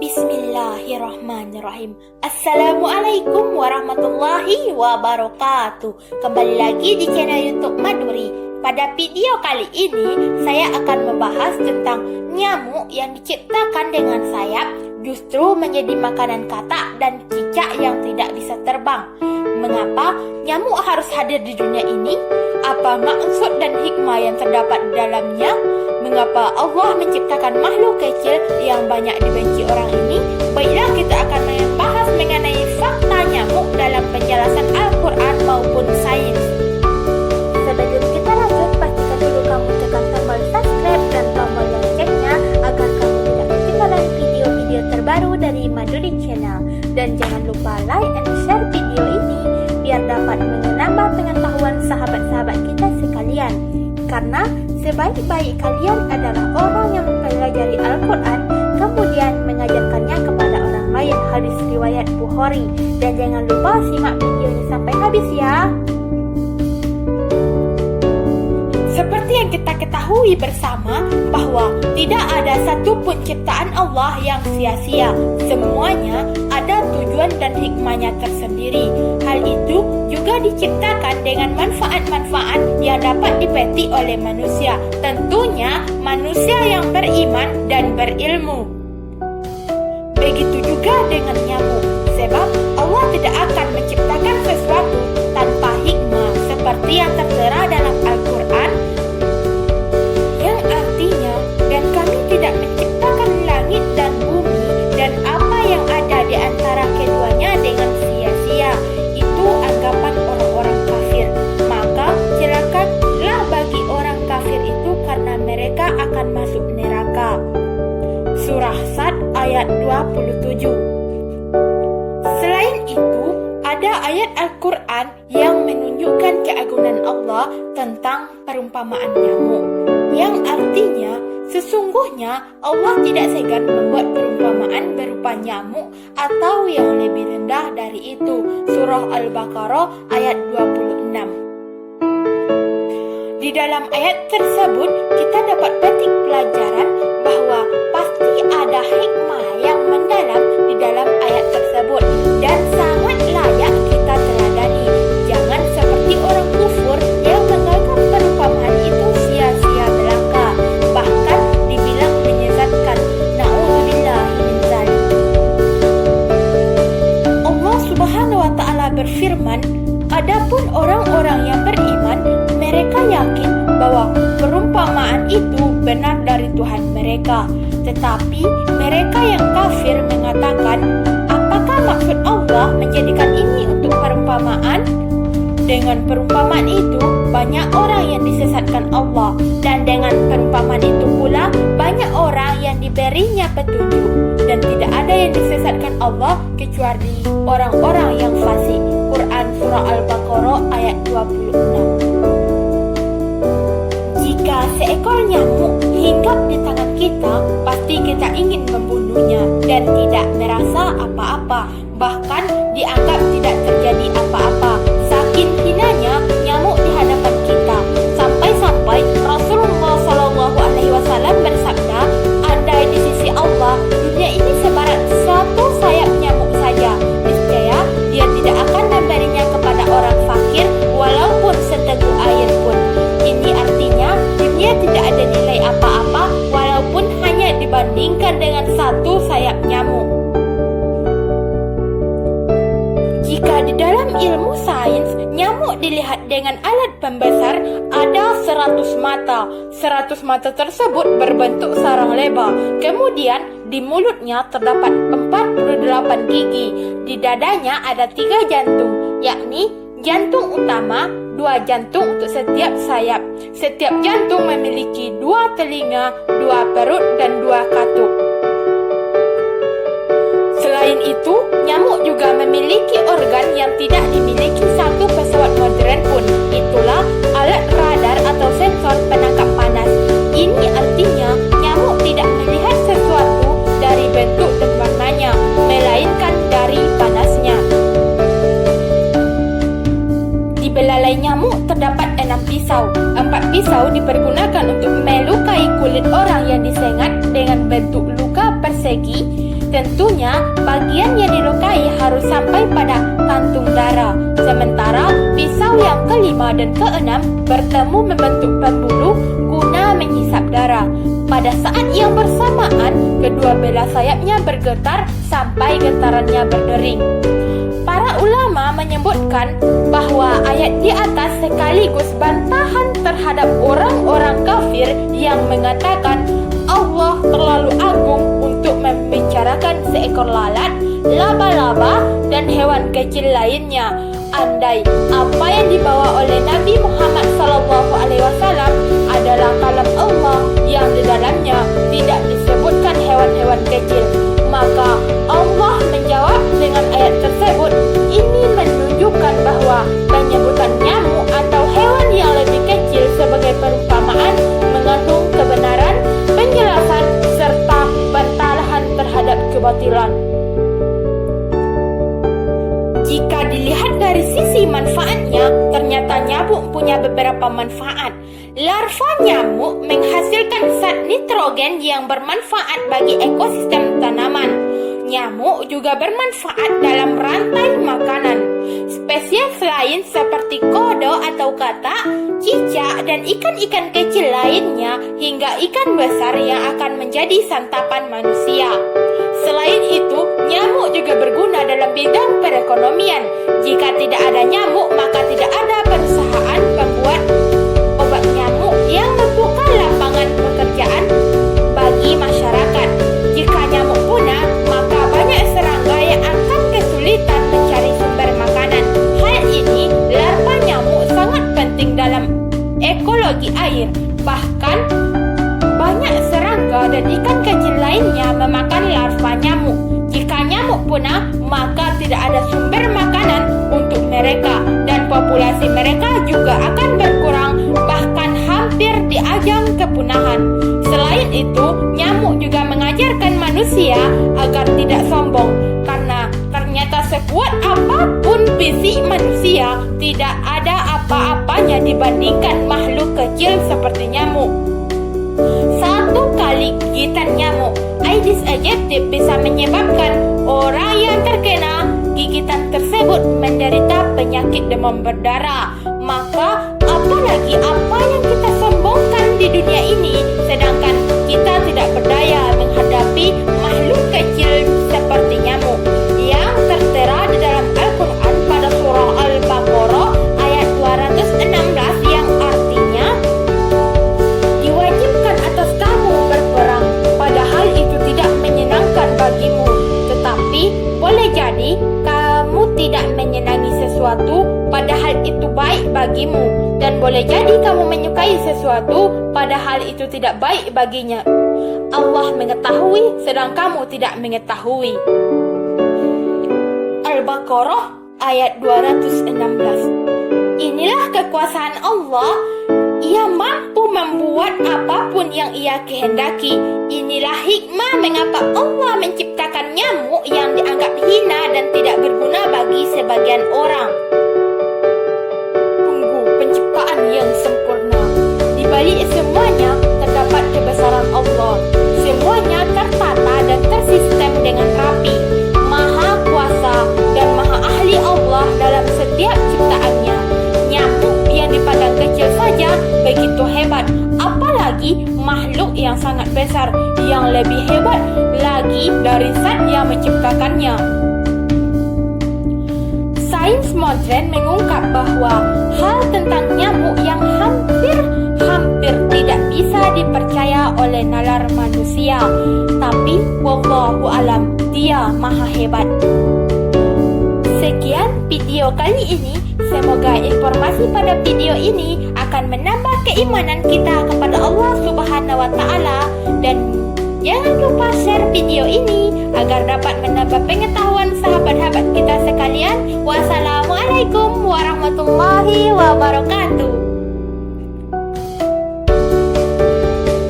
Bismillahirrahmanirrahim. Assalamualaikum warahmatullahi wabarakatuh. Kembali lagi di channel YouTube Maduri. Pada video kali ini saya akan membahas tentang nyamuk yang diciptakan dengan sayap justru menjadi makanan katak dan cicak yang tidak bisa terbang. Mengapa nyamuk harus hadir di dunia ini? Apa maksud dan hikmah yang terdapat di dalamnya? Mengapa Allah menciptakan makhluk kecil yang banyak dibenci orang ini? Baiklah, kita akan membahas mengenai fakta nyamuk dalam penjelasan Al-Quran maupun sains. Sebelum kita lanjut, pastikan dulu kamu tekan tombol subscribe dan tombol loncengnya agar kamu tidak ketinggalan video-video terbaru dari Maduri Channel. Dan jangan lupa like and share video ini biar dapat menambah pengetahuan sahabat-sahabat kita sekalian. Karena sebaik-baik kalian adalah orang yang mempelajari Al-Quran kemudian mengajarkannya kepada orang lain. Hadis riwayat Bukhari. Dan jangan lupa simak videonya sampai habis ya. Seperti yang kita ketahui bersama bahwa tidak ada satupun ciptaan Allah yang sia-sia. Semuanya ada tujuan dan hikmahnya tersendiri. Hal itu juga diciptakan dengan manfaat-manfaat yang dapat dipetik oleh manusia. Tentunya manusia yang beriman dan berilmu. Begitu juga dengan nyamuk. Sebab Allah tidak akan menciptakan sesuatu tanpa hikmah seperti yang tertera dalam Al-Quran, yang artinya, dan kami tidak menciptakan langit dan bumi dan apa yang ada di antara keduanya dengan sia-sia. Itu anggapan orang-orang kafir. Maka celakalah bagi orang kafir itu karena mereka akan masuk neraka. Surah Sad ayat 27. Selain itu, ada ayat Al-Quran yang menunjukkan keagungan Allah tentang perumpamaan nyamuk, yang artinya sesungguhnya Allah tidak segan membuat perumpamaan berupa nyamuk atau yang lebih rendah dari itu. Surah Al-Baqarah ayat 26. Di dalam ayat tersebut kita dapat petik pelajaran bahwa pasti ada hikmah yang mendalam di dalam ayat tersebut dan sangat layak kita teladani. Jangan seperti orang kufur yang menganggap perumpamaan itu sia-sia belaka, bahkan dibilang menyesatkan. Na'udzubillahi min dzalik. Allah Subhanahu wa taala berfirman, adapun orang-orang yang beriman, mereka yakin bahwa perumpamaan itu benar dari Tuhan mereka. Tetapi mereka yang kafir mengatakan, apakah maksud Allah menjadikan ini untuk perumpamaan? Dengan perumpamaan itu, banyak orang yang disesatkan Allah. Dan dengan perumpamaan itu pula, banyak orang yang diberinya petunjuk. Dan tidak ada yang disesatkan Allah kecuali orang-orang yang fasik. Quran Surah Al-Baqarah ayat 26. Jika seekor nyamuk hinggap di tangan kita, pasti kita ingin membunuhnya dan tidak merasa apa-apa. Bahkan dianggap tidak terjadi apa-apa. Saking hinanya nyamuk di hadapan kita. Sampai-sampai Rasulullah SAW bersabda, andai di sisi Allah dunia ini sebarat satu sayap nyamuk saja, niscaya Dia tidak akan memberinya kepada orang fakir walaupun seteguk air pun. Ini artinya dunia tidak ada nilai apa-apa walaupun hanya dibandingkan dengan satu sayap nyamuk. Jika di dalam ilmu sains nyamuk dilihat dengan alat pembesar, ada 100 mata. 100 mata tersebut berbentuk sarang leba. Kemudian di mulutnya terdapat 48 gigi. Di dadanya ada 3 jantung, yakni jantung utama, 2 jantung untuk setiap sayap. Setiap jantung memiliki 2 telinga, 2 perut, dan 2 katup. Selain itu, nyamuk juga memiliki organ yang tidak dimiliki satu pesawat modern pun. Itulah alat radar atau sensor penangkap panas. Ini artinya nyamuk tidak melihat sesuatu dari bentuk dan warnanya, melainkan dari panasnya. Di belalai nyamuk terdapat 6 pisau. 4 pisau dipergunakan untuk melukai kulit orang yang disengat dengan bentuk luka persegi. Tentunya, bagian yang dilukai harus sampai pada kantung darah. Sementara, pisau yang kelima dan keenam bertemu membentuk pembuluh guna menghisap darah. Pada saat yang bersamaan, kedua belah sayapnya bergetar sampai getarannya berdering. Para ulama menyebutkan bahwa ayat di atas sekaligus bantahan terhadap orang-orang kafir yang mengatakan Allah terlalu agung untuk membicarakan seekor lalat, laba-laba, dan hewan kecil lainnya. Andai apa yang dibawa oleh Nabi Muhammad SAW adalah kalam Allah yang di dalamnya tidak disebutkan hewan-hewan kecil, maka Allah menjawab dengan ayat tersebut. Ini menunjukkan bahwa penyebutan nyamuk atau hewan yang lebih kecil sebagai perumpamaan mengandung kebenaran, penjelasan, serta bantahan terhadap kebatilan. Jika dilihat dari sisi manfaatnya, ternyata nyamuk punya beberapa manfaat. Larva nyamuk menghasilkan zat nitrogen yang bermanfaat bagi ekosistem tanaman. Nyamuk juga bermanfaat dalam rantai makanan. Spesies lain seperti kodo atau katak, cicak, dan ikan-ikan kecil lainnya hingga ikan besar yang akan menjadi santapan manusia. Selain itu, nyamuk juga berguna dalam bidang perekonomian. Jika tidak ada nyamuk, maka tidak ada perusahaan pembuat obat nyamuk yang membuka lapangan pekerjaan bagi masyarakat. Jika nyamuk punah, maka banyak serangga yang akan kesulitan mencari sumber makanan. Hal ini, larva nyamuk sangat penting dalam ekologi air. Bahkan, banyak serangga dan ikan kecil lainnya memakan larva nyamuk. Jika nyamuk punah, maka tidak ada sumber makanan untuk mereka dan populasi mereka juga akan berkurang, bahkan hampir di ajang kepunahan. Selain itu, nyamuk juga mengajarkan manusia agar tidak sombong, karena ternyata sekuat apapun fisik manusia, tidak ada apa-apanya dibandingkan makhluk kecil seperti nyamuk. Satu kali gigitan nyamuk Aedes aegypti bisa menyebabkan orang yang terkena gigitan tersebut menderita penyakit demam berdarah. Maka apalagi apa yang kita sombongkan di dunia ini, sedangkan kita tidak berdaya menghadapi makhluk kecil seperti nyamuk yang tertera di dalam Al-Quran pada surah Al-Baqarah ayat 216 yang artinya, diwajibkan atas kamu berperang, padahal itu tidak menyenangkan bagimu. Tetapi boleh jadi kamu tidak menyenangi sesuatu padahal itu baik bagimu, dan boleh jadi kamu menyukai sesuatu padahal itu tidak baik baginya. Allah mengetahui sedang kamu tidak mengetahui. Al-Baqarah ayat 216. Inilah kekuasaan Allah. Ia mampu membuat apapun yang ia kehendaki. Inilah hikmah mengapa Allah menciptakan nyamuk yang dianggap hina dan tidak berguna bagi sebagian orang. Tunggu penciptaan yang sempurna. Di balik semuanya terdapat kebesaran Allah. Semuanya tertata dan tersistem dengan rapi. Maha kuasa dan maha ahli Allah dalam setiap ciptaannya. Nyamuk yang dipandang kecil saja begitu hebat, apalagi makhluk yang sangat besar yang lebih hebat lagi dari zat yang menciptakannya. Sains modern mengungkap bahwa hal tentang nyamuk yang hampir tidak bisa dipercaya oleh nalar manusia, tapi wallahu alam, dia maha hebat. Sekian video kali ini. Semoga informasi pada video ini akan menambah keimanan kita kepada Allah Subhanahu wa Ta'ala, dan jangan lupa share video ini agar dapat menambah pengetahuan sahabat-sahabat kita sekalian. Wassalamualaikum warahmatullahi wabarakatuh.